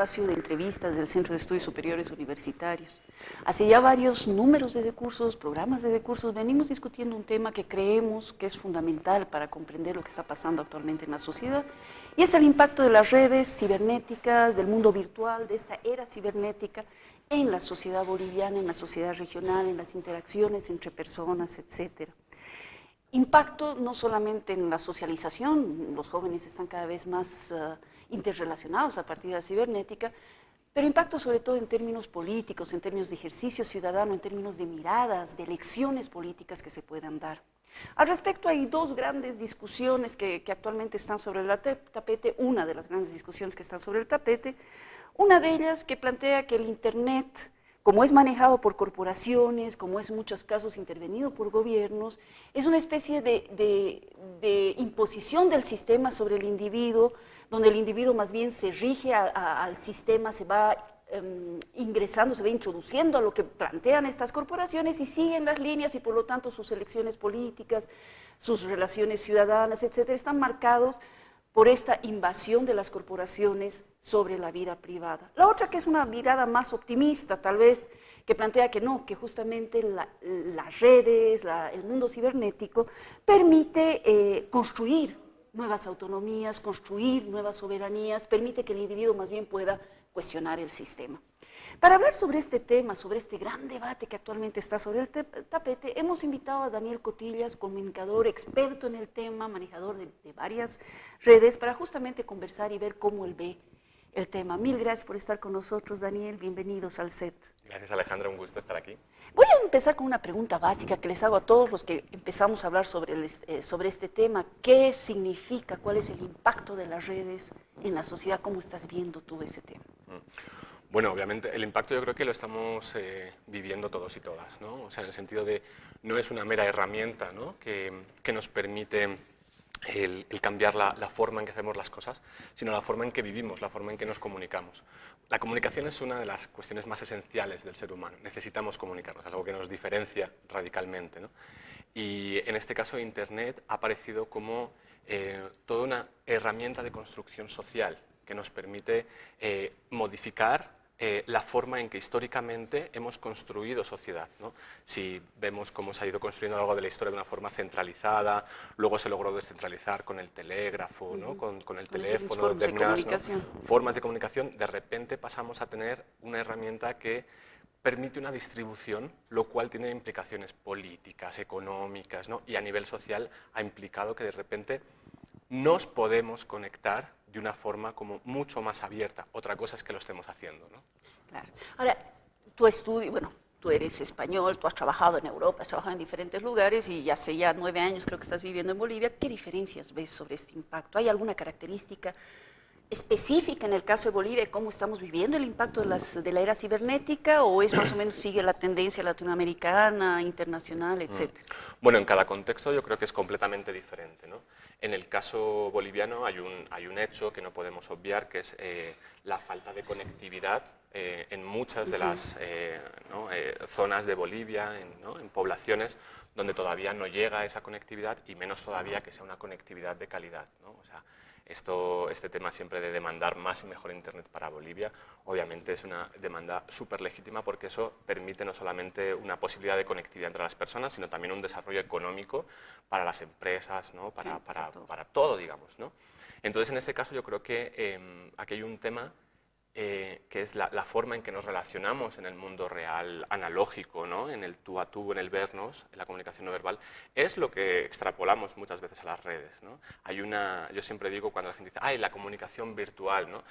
espacio de entrevistas del Centro de Estudios Superiores Universitarios. Hace ya varios números de cursos, programas de cursos, venimos discutiendo un tema que creemos que es fundamental para comprender lo que está pasando actualmente en la sociedad, y es el impacto de las redes cibernéticas, del mundo virtual, de esta era cibernética en la sociedad boliviana, en la sociedad regional, en las interacciones entre personas, etcétera. Impacto no solamente en la socialización, los jóvenes están cada vez más interrelacionados a partir de la cibernética, pero impacto sobre todo en términos políticos, en términos de ejercicio ciudadano, en términos de miradas, de elecciones políticas que se puedan dar. Al respecto hay dos grandes discusiones que actualmente están sobre el tapete, una de las grandes discusiones que están sobre el tapete, una de ellas que plantea que el Internet, como es manejado por corporaciones, como es en muchos casos intervenido por gobiernos, es una especie de imposición del sistema sobre el individuo, donde el individuo más bien se rige al sistema, se va ingresando, se va introduciendo a lo que plantean estas corporaciones y siguen las líneas y por lo tanto sus elecciones políticas, sus relaciones ciudadanas, etcétera, están marcados por esta invasión de las corporaciones sobre la vida privada. La otra, que es una mirada más optimista, tal vez, que plantea que no, que justamente las redes, el mundo cibernético, permite construir nuevas autonomías, construir nuevas soberanías, permite que el individuo más bien pueda cuestionar el sistema. Para hablar sobre este tema, sobre este gran debate que actualmente está sobre el tapete, hemos invitado a Daniel Cotillas, comunicador, experto en el tema, manejador de varias redes, para justamente conversar y ver cómo él ve el tema. Mil gracias por estar con nosotros, Daniel. Bienvenidos al set. Gracias, Alejandra. Un gusto estar aquí. Voy a empezar con una pregunta básica que les hago a todos los que empezamos a hablar sobre este tema. ¿Qué significa? ¿Cuál es el impacto de las redes en la sociedad? ¿Cómo estás viendo tú ese tema? Bueno, obviamente el impacto yo creo que lo estamos viviendo todos y todas, ¿no? O sea, en el sentido de no es una mera herramienta, ¿no?, que nos permite el cambiar la forma en que hacemos las cosas, sino la forma en que vivimos, la forma en que nos comunicamos. La comunicación es una de las cuestiones más esenciales del ser humano. Necesitamos comunicarnos, es algo que nos diferencia radicalmente, ¿no? Y en este caso Internet ha aparecido como toda una herramienta de construcción social que nos permite modificar la forma en que históricamente hemos construido sociedad, ¿no? Si vemos cómo se ha ido construyendo a lo largo de la historia de una forma centralizada, luego se logró descentralizar con el telégrafo, ¿no?, con el teléfono, determinadas, ¿no?, formas de comunicación, de repente pasamos a tener una herramienta que permite una distribución, lo cual tiene implicaciones políticas, económicas, ¿no?, y a nivel social ha implicado que de repente nos podemos conectar de una forma como mucho más abierta. Otra cosa es que lo estemos haciendo, ¿no? Claro. Ahora, tu estudio, bueno, tú eres español, tú has trabajado en Europa, has trabajado en diferentes lugares y hace ya 9 años creo que estás viviendo en Bolivia. ¿Qué diferencias ves sobre este impacto? ¿Hay alguna característica específica en el caso de Bolivia de cómo estamos viviendo el impacto de la era cibernética, o es más o menos sigue la tendencia latinoamericana, internacional, etcétera? Bueno, en cada contexto yo creo que es completamente diferente, ¿no? En el caso boliviano hay un hecho que no podemos obviar, que es la falta de conectividad en muchas de las zonas de Bolivia, en poblaciones donde todavía no llega esa conectividad, y menos todavía que sea una conectividad de calidad, ¿no? O sea, este tema siempre de demandar más y mejor Internet para Bolivia, obviamente es una demanda súper legítima, porque eso permite no solamente una posibilidad de conectividad entre las personas, sino también un desarrollo económico para las empresas, ¿no?, para todo, digamos, ¿no? Entonces, en este caso yo creo que aquí hay un tema que es la forma en que nos relacionamos en el mundo real, analógico, ¿no?, en el tú a tú, en el vernos, en la comunicación no verbal, es lo que extrapolamos muchas veces a las redes, ¿no? Yo siempre digo, cuando la gente dice, ¡ay, la comunicación virtual!, ¿no?,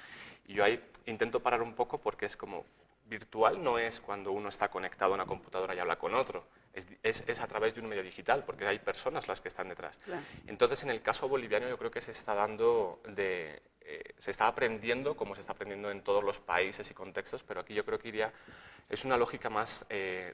y yo ahí intento parar un poco, porque es como, virtual no es cuando uno está conectado a una computadora y habla con otro, es a través de un medio digital, porque hay personas las que están detrás. Claro. Entonces, en el caso boliviano yo creo que se está se está aprendiendo, como se está aprendiendo en todos los países y contextos, pero aquí yo creo que es una lógica más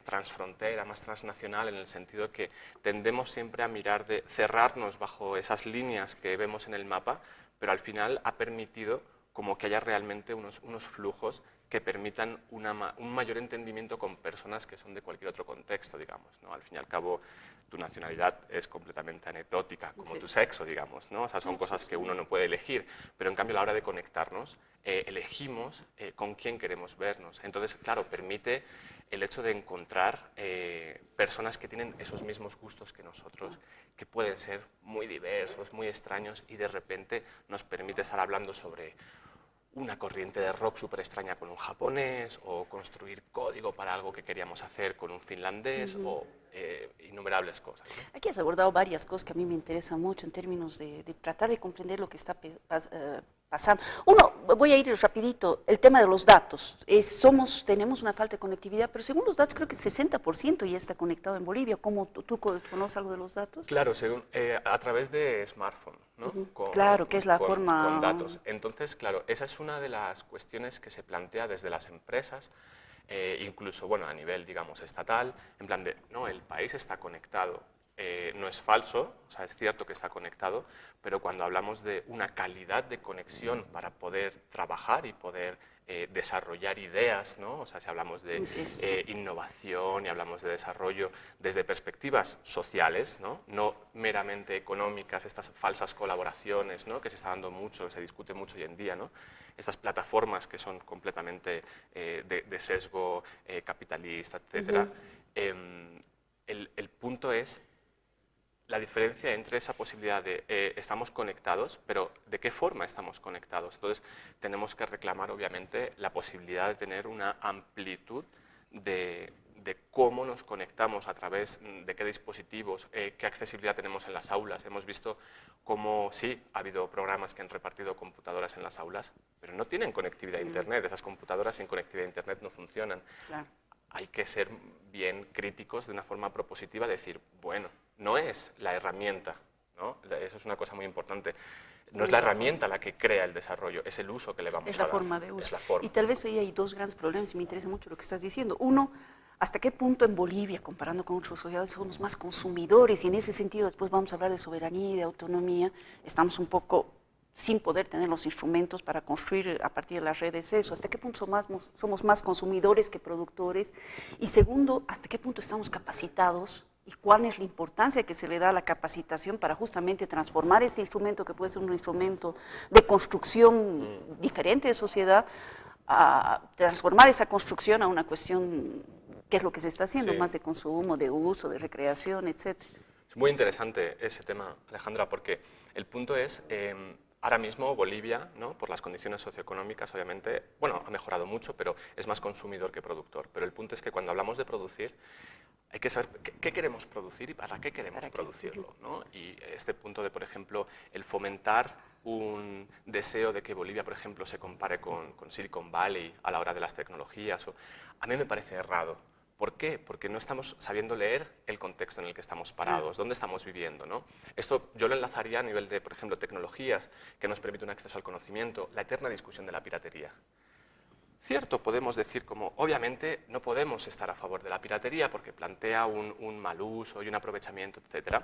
transfrontera, más transnacional, en el sentido que tendemos siempre a mirar de cerrarnos bajo esas líneas que vemos en el mapa, pero al final ha permitido como que haya realmente unos flujos que permitan un mayor entendimiento con personas que son de cualquier otro contexto, digamos, ¿no? Al fin y al cabo, tu nacionalidad es completamente anecdótica, como tu sexo, digamos, ¿no? O sea, son cosas que uno no puede elegir, pero en cambio a la hora de conectarnos, elegimos con quién queremos vernos. Entonces, claro, permite el hecho de encontrar personas que tienen esos mismos gustos que nosotros, que pueden ser muy diversos, muy extraños, y de repente nos permite estar hablando sobre una corriente de rock súper extraña con un japonés, o construir código para algo que queríamos hacer con un finlandés, o innumerables cosas, ¿no? Aquí has abordado varias cosas que a mí me interesan mucho en términos de tratar de comprender lo que está pasando. Uno, voy a ir rapidito, el tema de los datos. Tenemos una falta de conectividad, pero según los datos creo que 60% ya está conectado en Bolivia. ¿Cómo tú conoces algo de los datos? Claro, a través de smartphone, ¿no? Claro, que es la forma... Con datos. Entonces, claro, esa es una de las cuestiones que se plantea desde las empresas, incluso, bueno, a nivel, digamos, estatal, en plan de, no, el país está conectado. No es falso, o sea, es cierto que está conectado, pero cuando hablamos de una calidad de conexión para poder trabajar y poder desarrollar ideas, ¿no? O sea, si hablamos de innovación y hablamos de desarrollo desde perspectivas sociales, ¿no? No meramente económicas, estas falsas colaboraciones, ¿no? Que se está dando mucho, se discute mucho hoy en día, ¿no? Estas plataformas que son completamente de sesgo capitalista, etcétera. El punto es la diferencia entre esa posibilidad de estamos conectados, pero ¿de qué forma estamos conectados? Entonces, tenemos que reclamar, obviamente, la posibilidad de tener una amplitud de cómo nos conectamos, a través de qué dispositivos, qué accesibilidad tenemos en las aulas. Hemos visto cómo sí, ha habido programas que han repartido computadoras en las aulas, pero no tienen conectividad a Internet. Esas computadoras sin conectividad a Internet no funcionan. Claro. Hay que ser bien críticos de una forma propositiva, decir, bueno, no es la herramienta, ¿no? Eso es una cosa muy importante. No es la herramienta la que crea el desarrollo, es el uso que le vamos a dar. Es la forma de uso. Es la forma. Y tal vez ahí hay dos grandes problemas, y me interesa mucho lo que estás diciendo. Uno, ¿hasta qué punto en Bolivia, comparando con otras sociedades, somos más consumidores? Y en ese sentido, después vamos a hablar de soberanía y de autonomía. Estamos un poco sin poder tener los instrumentos para construir a partir de las redes eso. ¿Hasta qué punto somos más consumidores que productores? Y segundo, ¿hasta qué punto estamos capacitados? ¿Y cuál es la importancia que se le da a la capacitación para justamente transformar este instrumento, que puede ser un instrumento de construcción diferente de sociedad, a transformar esa construcción a una cuestión que es lo que se está haciendo, más de consumo, de uso, de recreación, etc.? Es muy interesante ese tema, Alejandra, porque el punto es... ahora mismo Bolivia, ¿no? Por las condiciones socioeconómicas, obviamente, bueno, ha mejorado mucho, pero es más consumidor que productor. Pero el punto es que cuando hablamos de producir, hay que saber qué queremos producir y para qué queremos producirlo, ¿no? Y este punto de, por ejemplo, el fomentar un deseo de que Bolivia, por ejemplo, se compare con Silicon Valley a la hora de las tecnologías, a mí me parece errado. ¿Por qué? Porque no estamos sabiendo leer el contexto en el que estamos parados, dónde estamos viviendo, ¿no? Esto yo lo enlazaría a nivel de, por ejemplo, tecnologías que nos permiten un acceso al conocimiento, la eterna discusión de la piratería. Cierto, podemos decir como, obviamente, no podemos estar a favor de la piratería porque plantea un mal uso y un aprovechamiento, etc.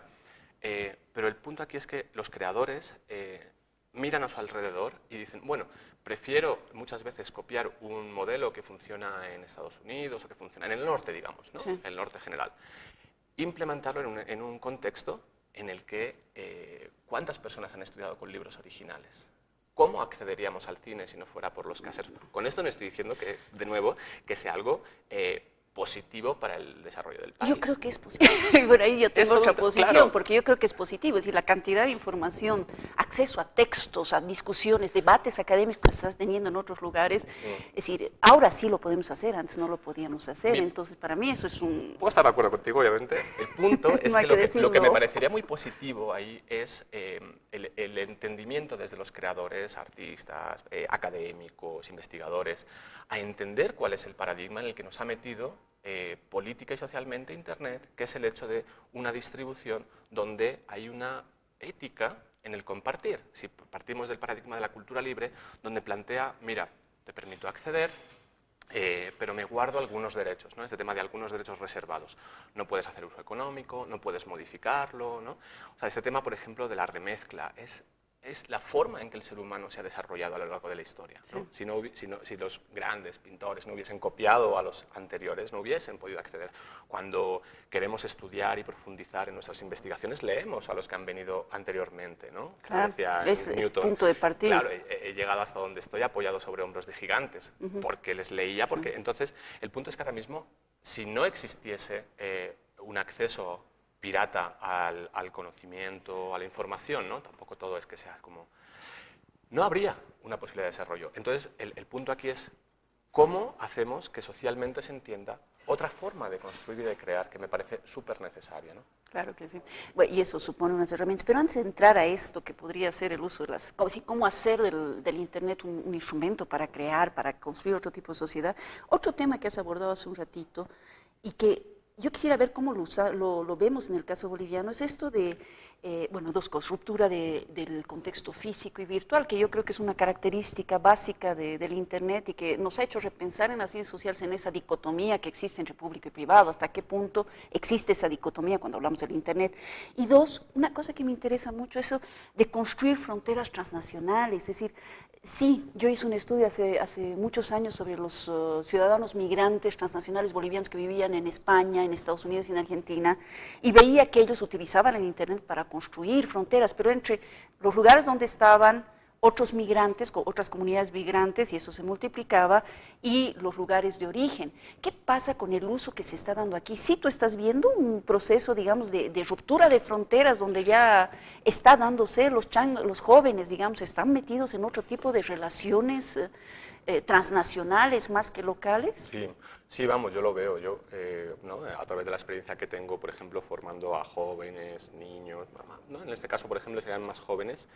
Pero el punto aquí es que los creadores miran a su alrededor y dicen, bueno, prefiero muchas veces copiar un modelo que funciona en Estados Unidos o que funciona en el norte, digamos, ¿no? Sí. El norte general. Implementarlo en un contexto en el que ¿cuántas personas han estudiado con libros originales? ¿Cómo accederíamos al cine si no fuera por los cassettes? Con esto no estoy diciendo que, de nuevo, que sea algo positivo para el desarrollo del país. Yo creo que es positivo. Por ahí yo tengo otra posición, claro, porque yo creo que es positivo. Es decir, la cantidad de información, acceso a textos, a discusiones, debates académicos que estás teniendo en otros lugares, es decir, ahora sí lo podemos hacer, antes no lo podíamos hacer. Entonces, para mí eso es un... Puedo estar de acuerdo contigo, obviamente. El punto es no que lo que me parecería muy positivo ahí es el entendimiento desde los creadores, artistas, académicos, investigadores, a entender cuál es el paradigma en el que nos ha metido política y socialmente Internet, que es el hecho de una distribución donde hay una ética en el compartir. Si partimos del paradigma de la cultura libre, donde plantea, mira, te permito acceder, pero me guardo algunos derechos, ¿no? Este tema de algunos derechos reservados. No puedes hacer uso económico, no puedes modificarlo, ¿no? O sea, este tema, por ejemplo, de la remezcla es es la forma en que el ser humano se ha desarrollado a lo largo de la historia, ¿no? Si los grandes pintores no hubiesen copiado a los anteriores, no hubiesen podido acceder. Cuando queremos estudiar y profundizar en nuestras investigaciones, leemos a los que han venido anteriormente, ¿no? Claro, es punto de partida. Claro, he llegado hasta donde estoy apoyado sobre hombros de gigantes, porque les leía, porque entonces el punto es que ahora mismo, si no existiese un acceso pirata al conocimiento, a la información, ¿no? Tampoco todo es que sea como... No habría una posibilidad de desarrollo. Entonces, el punto aquí es cómo hacemos que socialmente se entienda otra forma de construir y de crear, que me parece súper necesaria, ¿no? Claro que sí. Bueno, y eso supone unas herramientas. Pero antes de entrar a esto, que podría ser el uso de las... cómo hacer del Internet un instrumento para crear, para construir otro tipo de sociedad, otro tema que has abordado hace un ratito y que yo quisiera ver cómo lo vemos en el caso boliviano, es esto de, bueno, dos cosas, ruptura del contexto físico y virtual, que yo creo que es una característica básica del Internet y que nos ha hecho repensar en las ciencias sociales en esa dicotomía que existe entre público y privado, hasta qué punto existe esa dicotomía cuando hablamos del Internet. Y dos, una cosa que me interesa mucho, eso de construir fronteras transnacionales, es decir, sí, yo hice un estudio hace muchos años sobre los ciudadanos migrantes transnacionales bolivianos que vivían en España, en Estados Unidos y en Argentina, y veía que ellos utilizaban el Internet para construir fronteras, pero entre los lugares donde estaban otros migrantes, otras comunidades migrantes, y eso se multiplicaba, y los lugares de origen. ¿Qué pasa con el uso que se está dando aquí? Sí, tú estás viendo un proceso, digamos, de ruptura de fronteras, donde ya está dándose, los jóvenes, digamos, están metidos en otro tipo de relaciones transnacionales más que locales. Sí, sí, vamos, yo lo veo. Yo, ¿no? A través de la experiencia que tengo, por ejemplo, formando a jóvenes, niños, ¿no? En este caso, por ejemplo, serían más jóvenes,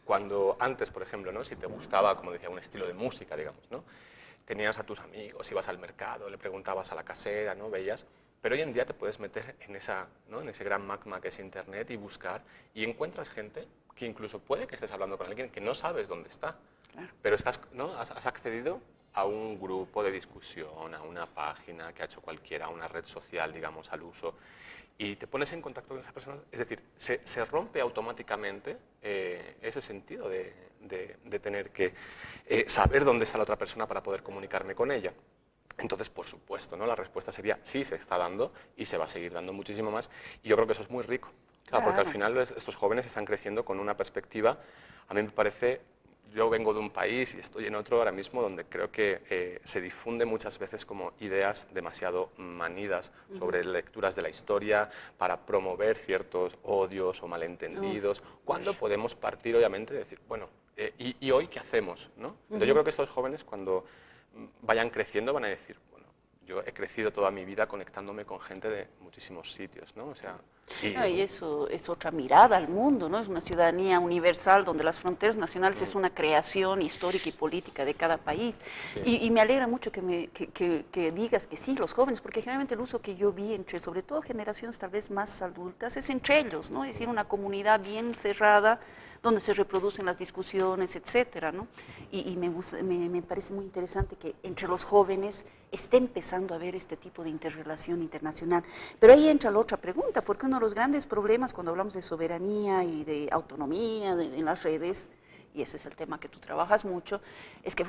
cuando antes, por ejemplo, ¿no? Si te gustaba, como decía, un estilo de música, digamos, ¿no? Tenías a tus amigos, ibas al mercado, le preguntabas a la casera, ¿no? Veías, pero hoy en día te puedes meter en, ¿no? En ese gran magma que es Internet y buscar, y encuentras gente que incluso puede que estés hablando con alguien que no sabes dónde está, claro. Pero ¿no? has accedido a un grupo de discusión, a una página que ha hecho cualquiera, a una red social, digamos, al uso, y te pones en contacto con esa persona. Es decir, se rompe automáticamente ese sentido de tener que saber dónde está la otra persona para poder comunicarme con ella. Entonces, por supuesto, ¿no? La respuesta sería sí, se está dando y se va a seguir dando muchísimo más, y yo creo que eso es muy rico, claro, porque al final estos jóvenes están creciendo con una perspectiva, a mí me parece... Yo vengo de un país y estoy en otro ahora mismo donde creo que se difunde muchas veces como ideas demasiado manidas sobre lecturas de la historia para promover ciertos odios o malentendidos, cuando podemos partir obviamente de decir, bueno, ¿y hoy qué hacemos? ¿No? Entonces yo creo que estos jóvenes cuando vayan creciendo van a decir, bueno, yo he crecido toda mi vida conectándome con gente de muchísimos sitios, ¿no? O sea, y eso es otra mirada al mundo, ¿no? Es una ciudadanía universal donde las fronteras nacionales es una creación histórica y política de cada país. Sí. Y me alegra mucho que digas que sí, los jóvenes, porque generalmente el uso que yo vi entre, sobre todo generaciones tal vez más adultas, es entre ellos, ¿no? Es decir, una comunidad bien cerrada donde se reproducen las discusiones, etcétera, ¿no? Y me parece muy interesante que entre los jóvenes esté empezando a haber este tipo de interrelación internacional. Pero ahí entra la otra pregunta, porque uno de los grandes problemas cuando hablamos de soberanía y de autonomía en las redes, y ese es el tema que tú trabajas mucho, es que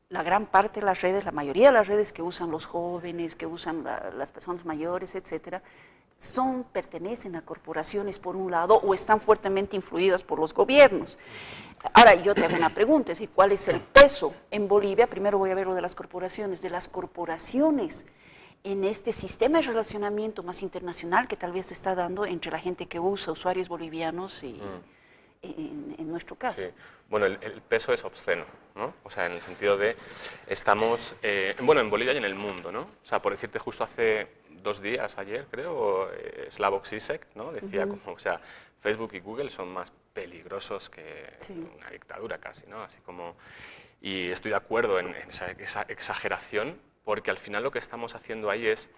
la gran parte de las redes, la mayoría de las redes que usan los jóvenes, que usan las personas mayores, etcétera, pertenecen a corporaciones por un lado o están fuertemente influidas por los gobiernos. Ahora yo te hago una pregunta, es decir, ¿cuál es el peso en Bolivia? Primero voy a ver lo de las corporaciones en este sistema de relacionamiento más internacional que tal vez se está dando entre la gente que usa, usuarios bolivianos y en nuestro caso. Sí. Bueno, el peso es obsceno, ¿no? O sea, en el sentido de estamos, bueno, en Bolivia y en el mundo, ¿no? O sea, por decirte, justo hace 2 días, ayer creo, Slavoj Žižek, ¿no? Decía como, o sea, Facebook y Google son más peligrosos que una dictadura casi, ¿no? Así como, y estoy de acuerdo en esa exageración, porque al final lo que estamos haciendo ahí es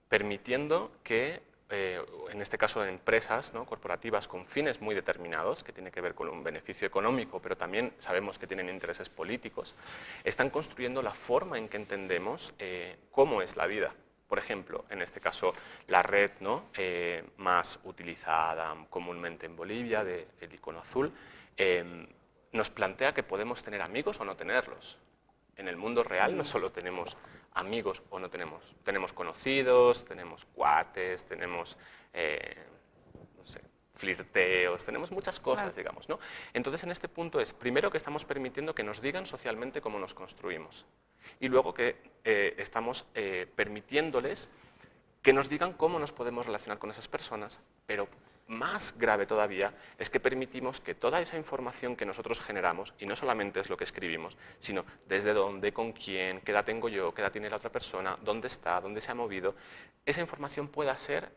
permitiendo que, en este caso de empresas, ¿no? Corporativas con fines muy determinados, que tiene que ver con un beneficio económico, pero también sabemos que tienen intereses políticos, están construyendo la forma en que entendemos cómo es la vida. Por ejemplo, en este caso, la red, ¿no?, más utilizada comúnmente en Bolivia, el icono azul, nos plantea que podemos tener amigos o no tenerlos. En el mundo real no solo tenemos amigos o no tenemos conocidos, tenemos cuates, tenemos, no sé, flirteos, tenemos muchas cosas, digamos, ¿no? Entonces, en este punto es, primero, que estamos permitiendo que nos digan socialmente cómo nos construimos, y luego que estamos permitiéndoles que nos digan cómo nos podemos relacionar con esas personas, pero más grave todavía es que permitimos que toda esa información que nosotros generamos, y no solamente es lo que escribimos, sino desde dónde, con quién, qué edad tengo yo, qué edad tiene la otra persona, dónde está, dónde se ha movido, esa información pueda ser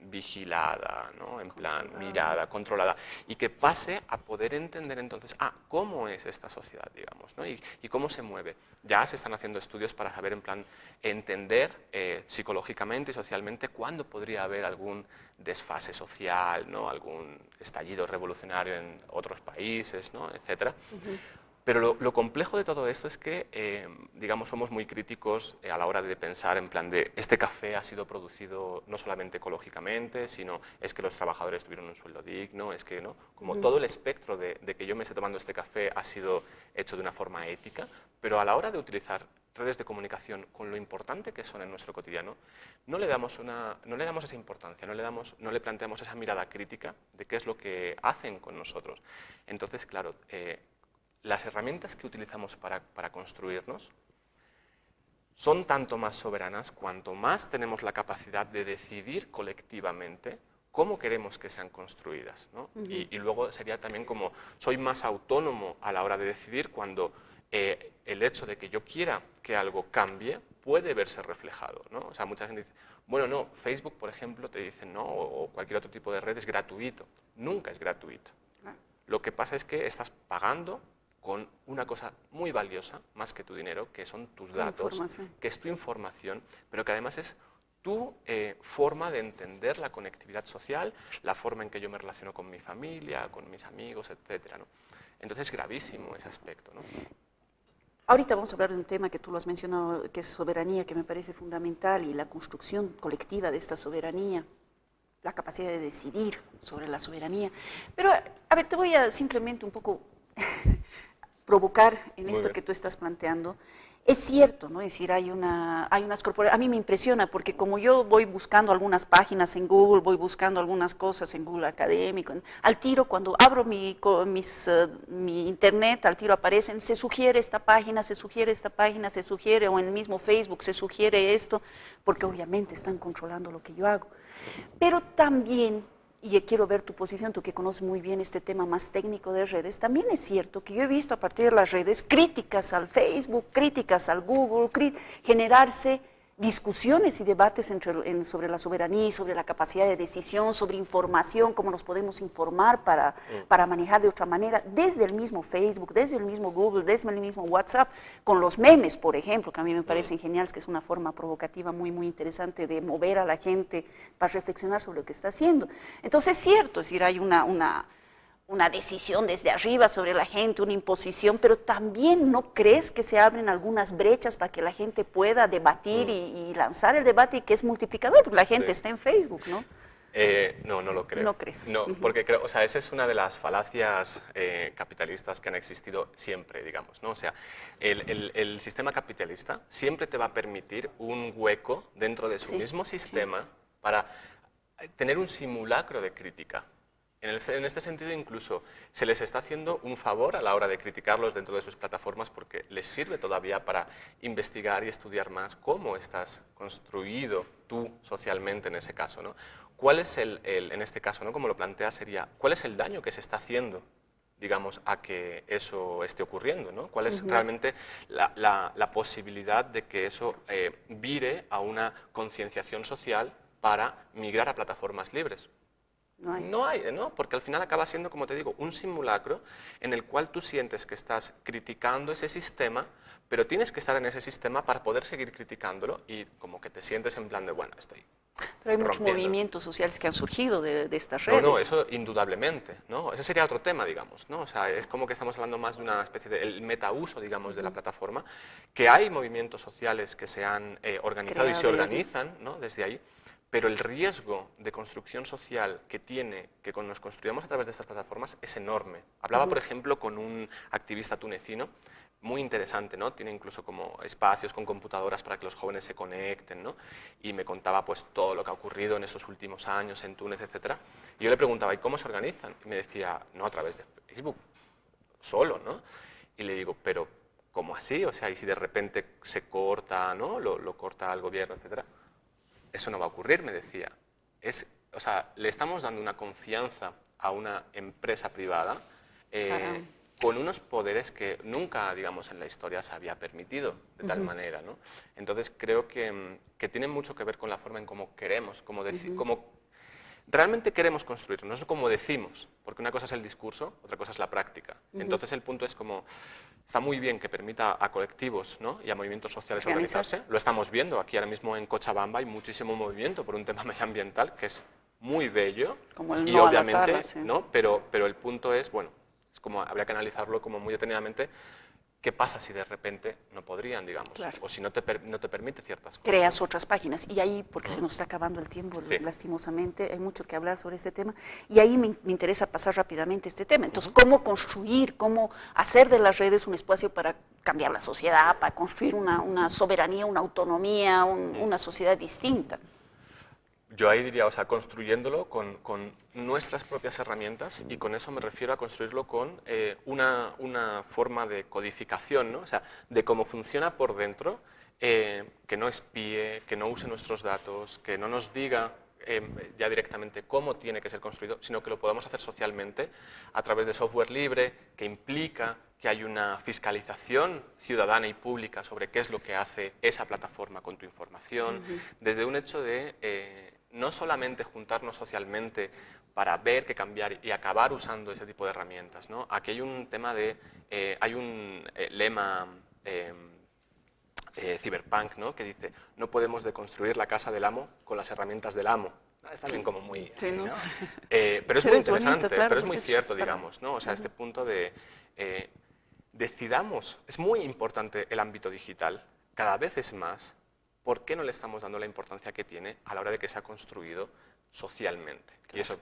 vigilada, ¿no?, en plan, mirada, controlada, y que pase a poder entender entonces, cómo es esta sociedad, digamos, ¿no?, y cómo se mueve. Ya se están haciendo estudios para saber, en plan, entender psicológicamente y socialmente cuándo podría haber algún desfase social, ¿no?, algún estallido revolucionario en otros países, ¿no?, etcétera. Pero lo complejo de todo esto es que, digamos, somos muy críticos a la hora de pensar en plan de este café ha sido producido no solamente ecológicamente, sino es que los trabajadores tuvieron un sueldo digno, es que, ¿no?, como todo el espectro de que yo me esté tomando este café ha sido hecho de una forma ética, pero a la hora de utilizar redes de comunicación con lo importante que son en nuestro cotidiano, no le damos esa importancia, no le planteamos esa mirada crítica de qué es lo que hacen con nosotros. Entonces, claro, las herramientas que utilizamos para construirnos son tanto más soberanas cuanto más tenemos la capacidad de decidir colectivamente cómo queremos que sean construidas, ¿no? Y luego sería también como soy más autónomo a la hora de decidir cuando el hecho de que yo quiera que algo cambie puede verse reflejado, ¿no? O sea, mucha gente dice, bueno, no, Facebook, por ejemplo, te dicen, no, o cualquier otro tipo de red es gratuito. Nunca es gratuito. Lo que pasa es que estás pagando con una cosa muy valiosa, más que tu dinero, que son tus datos, que es tu información, pero que además es tu forma de entender la conectividad social, la forma en que yo me relaciono con mi familia, con mis amigos, etcétera, ¿no? Entonces es gravísimo ese aspecto, ¿no? Ahorita vamos a hablar de un tema que tú lo has mencionado, que es soberanía, que me parece fundamental, y la construcción colectiva de esta soberanía, la capacidad de decidir sobre la soberanía. Pero, a ver, te voy a simplemente un poco provocar en esto que tú estás planteando. Es cierto, ¿no? Es decir, hay unas corporaciones, a mí me impresiona porque como yo voy buscando algunas páginas en Google, voy buscando algunas cosas en Google Académico, al tiro cuando abro mi internet, al tiro aparecen, se sugiere esta página, se sugiere esta página, se sugiere, o en el mismo Facebook se sugiere esto, porque obviamente están controlando lo que yo hago. Pero también, y quiero ver tu posición, tú que conoces muy bien este tema más técnico de redes, también es cierto que yo he visto a partir de las redes críticas al Facebook, críticas al Google, generarse discusiones y debates sobre la soberanía y sobre la capacidad de decisión, sobre información, cómo nos podemos informar para manejar de otra manera, desde el mismo Facebook, desde el mismo Google, desde el mismo WhatsApp, con los memes, por ejemplo, que a mí me parecen geniales, que es una forma provocativa muy, muy interesante de mover a la gente para reflexionar sobre lo que está haciendo. Entonces es cierto, es decir, hay una decisión desde arriba sobre la gente, una imposición, pero también ¿no crees que se abren algunas brechas para que la gente pueda debatir y lanzar el debate y que es multiplicador? Porque la gente está en Facebook, ¿no? No, no lo creo. ¿No crees? No, porque creo, o sea, esa es una de las falacias capitalistas que han existido siempre, digamos, ¿no? O sea, el sistema capitalista siempre te va a permitir un hueco dentro de su mismo sistema para tener un simulacro de crítica. En este sentido, incluso, se les está haciendo un favor a la hora de criticarlos dentro de sus plataformas porque les sirve todavía para investigar y estudiar más cómo estás construido tú socialmente en ese caso, ¿no? ¿Cuál es en este caso, ¿no?, como lo plantea, sería, ¿cuál es el daño que se está haciendo, digamos, a que eso esté ocurriendo, ¿no? ¿Cuál es realmente la posibilidad de que eso vire a una concienciación social para migrar a plataformas libres? No hay, ¿no? Porque al final acaba siendo, como te digo, un simulacro en el cual tú sientes que estás criticando ese sistema, pero tienes que estar en ese sistema para poder seguir criticándolo y como que te sientes en plan de, bueno, estoy Pero hay muchos rompiendo. movimientos sociales que han surgido de estas No, redes. no, eso indudablemente, ¿no? Ese sería otro tema, digamos, ¿no? O sea, es como que estamos hablando más de una especie de el metauso, digamos, de la plataforma, que hay movimientos sociales que se han organizado y se organizan, ¿no? Desde ahí, pero el riesgo de construcción social que tiene que nos construyamos a través de estas plataformas es enorme. Hablaba, por ejemplo, con un activista tunecino muy interesante, ¿no? Tiene incluso como espacios con computadoras para que los jóvenes se conecten, ¿no? Y me contaba pues todo lo que ha ocurrido en estos últimos años en Túnez, etcétera. Y yo le preguntaba, ¿y cómo se organizan? Y me decía, no, a través de Facebook, solo, ¿no? Y le digo, pero ¿cómo así? O sea, ¿y si de repente se corta, ¿no? Lo corta el gobierno, etcétera? Eso no va a ocurrir, me decía. O sea, le estamos dando una confianza a una empresa privada con unos poderes que nunca, digamos, en la historia se había permitido de tal manera, ¿no? Entonces creo que tiene mucho que ver con la forma en cómo queremos, cómo realmente queremos construir, no es como decimos, porque una cosa es el discurso, otra cosa es la práctica. Entonces el punto es como, está muy bien que permita a colectivos, ¿no? Y a movimientos sociales organizarse, lo estamos viendo, aquí ahora mismo en Cochabamba hay muchísimo movimiento por un tema medioambiental que es muy bello, como el y no obviamente, a la tala, sí. ¿no? Pero el punto es, bueno, es como habría que analizarlo como muy detenidamente. ¿Qué pasa si de repente no podrían, digamos? Claro. O si no te permite ciertas cosas. Creas otras páginas. Y ahí, porque se nos está acabando el tiempo, Sí. lastimosamente, hay mucho que hablar sobre este tema. Y ahí me interesa pasar rápidamente este tema. Entonces, ¿cómo construir, cómo hacer de las redes un espacio para cambiar la sociedad, para construir una soberanía, una autonomía, una sociedad distinta? Yo ahí diría, o sea, construyéndolo con nuestras propias herramientas, y con eso me refiero a construirlo con una forma de codificación, ¿no? O sea, de cómo funciona por dentro, que no espíe, que no use nuestros datos, que no nos diga ya directamente cómo tiene que ser construido, sino que lo podamos hacer socialmente a través de software libre, que implica que hay una fiscalización ciudadana y pública sobre qué es lo que hace esa plataforma con tu información, desde un hecho de no solamente juntarnos socialmente para ver qué cambiar y acabar usando ese tipo de herramientas, ¿no? Aquí hay un tema de, hay un lema cyberpunk, ¿no? Que dice, no podemos deconstruir la casa del amo con las herramientas del amo. Es también como muy Sí, así, ¿no? ¿no? Pero es Pero muy es bonito, interesante, claro, pero es muy porque cierto, digamos, ¿no? O sea, este punto de decidamos, es muy importante el ámbito digital, cada vez es más. ¿Por qué no le estamos dando la importancia que tiene a la hora de que se ha construido socialmente? Y eso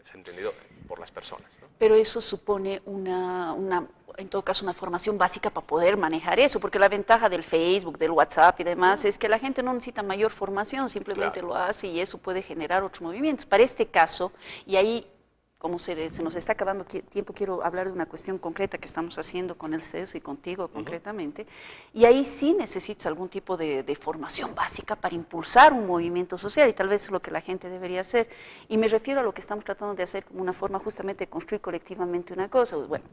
se ha entendido por las personas, ¿no? Pero eso supone en todo caso, una formación básica para poder manejar eso, porque la ventaja del Facebook, del WhatsApp y demás es que la gente no necesita mayor formación, simplemente lo hace y eso puede generar otros movimientos. Para este caso, y ahí, como se nos está acabando tiempo, quiero hablar de una cuestión concreta que estamos haciendo con el CES y contigo concretamente, y ahí sí necesitas algún tipo de formación básica para impulsar un movimiento social, y tal vez es lo que la gente debería hacer. Y me refiero a lo que estamos tratando de hacer como una forma justamente de construir colectivamente una cosa. Bueno,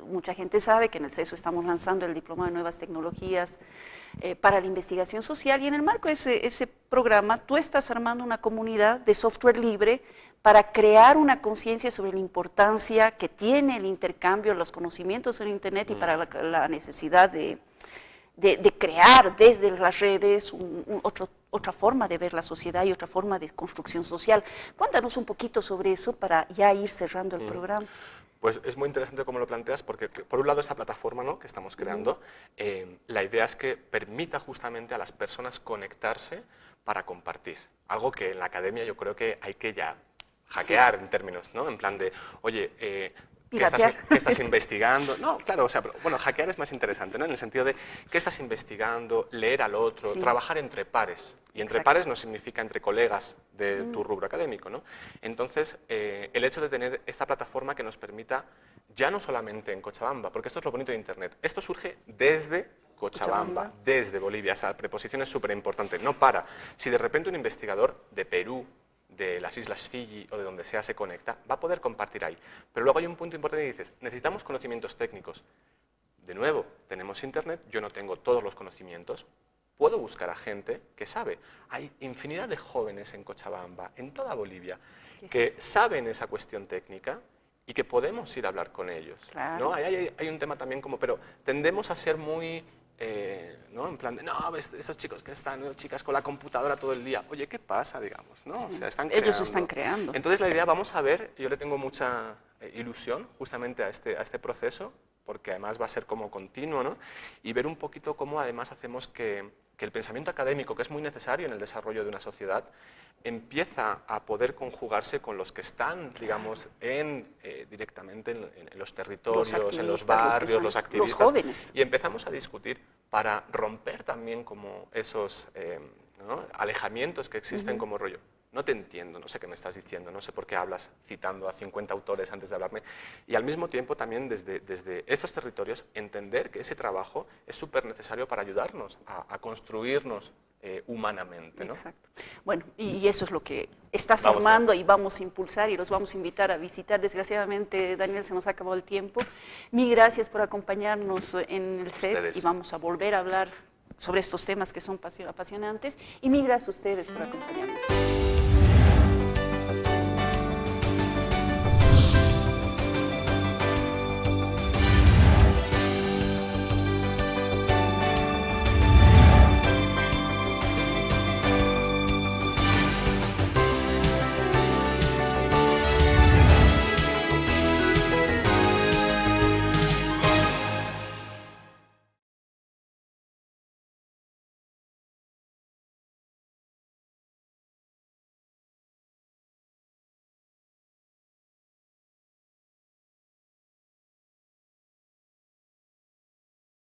mucha gente sabe que en el CESO estamos lanzando el Diplomado de Nuevas Tecnologías para la investigación social, y en el marco de ese programa tú estás armando una comunidad de software libre para crear una conciencia sobre la importancia que tiene el intercambio, los conocimientos en Internet, y para la necesidad de crear desde las redes otra forma de ver la sociedad y otra forma de construcción social. Cuéntanos un poquito sobre eso para ya ir cerrando el programa. Pues es muy interesante cómo lo planteas, porque por un lado esta plataforma, ¿no?, que estamos creando, la idea es que permita justamente a las personas conectarse para compartir. Algo que en la academia yo creo que hay que ya hackear en términos, ¿no? En plan de, oye, ¿qué estás investigando? No, claro, o sea, pero, bueno, hackear es más interesante, ¿no? En el sentido de, ¿qué estás investigando? Leer al otro, trabajar entre pares. Y entre pares no significa entre colegas de tu rubro académico, ¿no? Entonces, el hecho de tener esta plataforma que nos permita, ya no solamente en Cochabamba, porque esto es lo bonito de Internet, esto surge desde Cochabamba, desde Bolivia, esa preposición es súper importante, no para. Si de repente un investigador de Perú, de las Islas Fiji o de donde sea se conecta, va a poder compartir ahí. Pero luego hay un punto importante y dices, necesitamos conocimientos técnicos. De nuevo, tenemos Internet, yo no tengo todos los conocimientos, puedo buscar a gente que sabe. Hay infinidad de jóvenes en Cochabamba, en toda Bolivia, que saben esa cuestión técnica y que podemos ir a hablar con ellos. Claro. ¿No? Hay un tema también como, pero tendemos a ser muy... ¿no? En plan de, no, ves esos chicos que están, chicas con la computadora todo el día. Oye, ¿qué pasa, digamos? ¿No? Sí. O sea, Ellos están creando. Entonces la idea, vamos a ver, yo le tengo mucha ilusión justamente a este proceso, porque además va a ser como continuo, ¿no? Y ver un poquito cómo además hacemos que el pensamiento académico, que es muy necesario en el desarrollo de una sociedad, empieza a poder conjugarse con los que están, digamos, directamente en los territorios, en los barrios, los activistas, los jóvenes. Y empezamos a discutir para romper también como esos ¿no? alejamientos que existen como rollo. No te entiendo, no sé qué me estás diciendo, no sé por qué hablas citando a 50 autores antes de hablarme. Y al mismo tiempo también desde estos territorios entender que ese trabajo es súper necesario para ayudarnos a construirnos humanamente, ¿no? Exacto. Bueno, y eso es lo que estás armando y vamos a impulsar y los vamos a invitar a visitar. Desgraciadamente, Daniel, se nos ha acabado el tiempo. Mil gracias por acompañarnos en el set y vamos a volver a hablar sobre estos temas que son apasionantes. Y mil gracias a ustedes por acompañarnos.